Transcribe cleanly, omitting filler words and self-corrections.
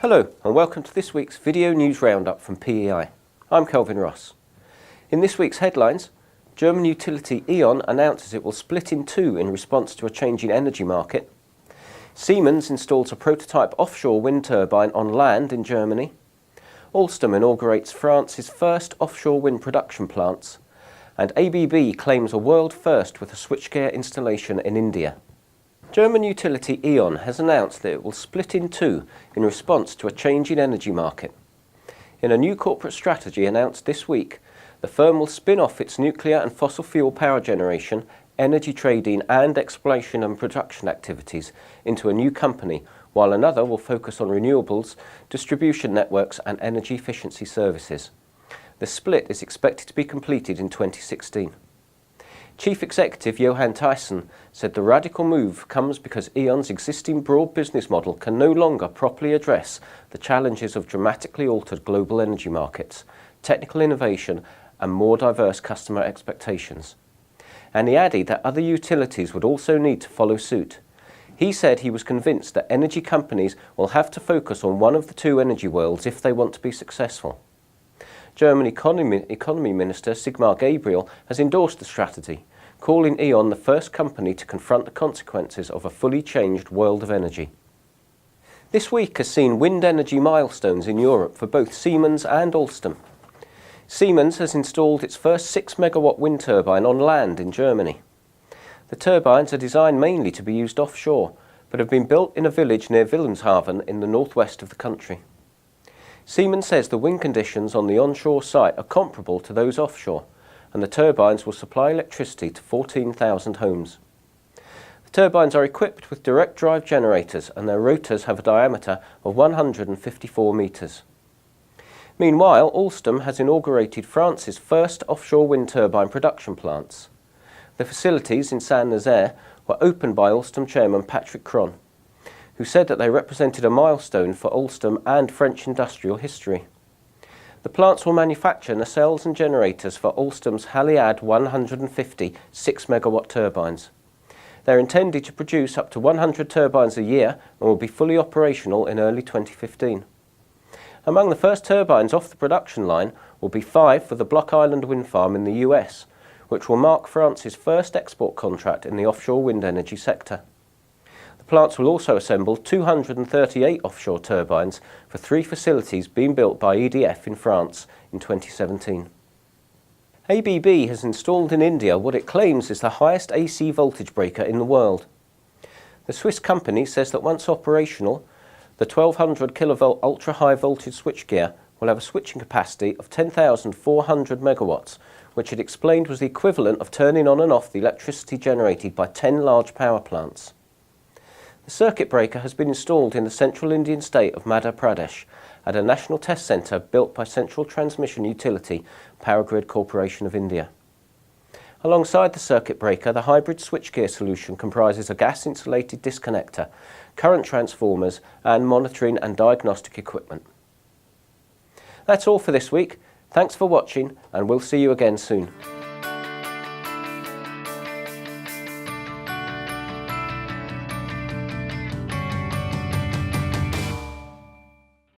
Hello and welcome to this week's video news roundup from PEI. I'm Kelvin Ross. In this week's headlines, German utility E.ON announces it will split in two in response to a changing energy market. Siemens installs a prototype offshore wind turbine on land in Germany. Alstom inaugurates France's first offshore wind production plants. And ABB claims a world first with a switchgear installation in India. German utility E.ON has announced that it will split in two in response to a changing energy market. In a new corporate strategy announced this week, the firm will spin off its nuclear and fossil fuel power generation, energy trading and exploration and production activities into a new company, while another will focus on renewables, distribution networks and energy efficiency services. The split is expected to be completed in 2016. Chief Executive Johan Thijssen said the radical move comes because E.ON's existing broad business model can no longer properly address the challenges of dramatically altered global energy markets, technical innovation and more diverse customer expectations. And he added that other utilities would also need to follow suit. He said he was convinced that energy companies will have to focus on one of the two energy worlds if they want to be successful. German Economy Minister Sigmar Gabriel has endorsed the strategy, calling E.ON the first company to confront the consequences of a fully changed world of energy. This week has seen wind energy milestones in Europe for both Siemens and Alstom. Siemens has installed its first 6-megawatt wind turbine on land in Germany. The turbines are designed mainly to be used offshore, but have been built in a village near Wilhelmshaven in the northwest of the country. Siemens says the wind conditions on the onshore site are comparable to those offshore, and the turbines will supply electricity to 14,000 homes. The turbines are equipped with direct drive generators and their rotors have a diameter of 154 metres. Meanwhile, Alstom has inaugurated France's first offshore wind turbine production plants. The facilities in Saint-Nazaire were opened by Alstom chairman Patrick Cron, who said that they represented a milestone for Alstom and French industrial history. The plants will manufacture nacelles and generators for Alstom's Haliade 150 6-megawatt turbines. They are intended to produce up to 100 turbines a year and will be fully operational in early 2015. Among the first turbines off the production line will be 5 for the Block Island wind farm in the US, which will mark France's first export contract in the offshore wind energy sector. The plants will also assemble 238 offshore turbines for 3 facilities being built by EDF in France in 2017. ABB has installed in India what it claims is the highest AC voltage breaker in the world. The Swiss company says that once operational, the 1200 kV ultra-high voltage switchgear will have a switching capacity of 10,400 megawatts, which it explained was the equivalent of turning on and off the electricity generated by 10 large power plants. The circuit breaker has been installed in the central Indian state of Madhya Pradesh at a national test centre built by Central Transmission Utility Power Grid Corporation of India. Alongside the circuit breaker, the hybrid switchgear solution comprises a gas-insulated disconnector, current transformers and monitoring and diagnostic equipment. That's all for this week. Thanks for watching and we'll see you again soon.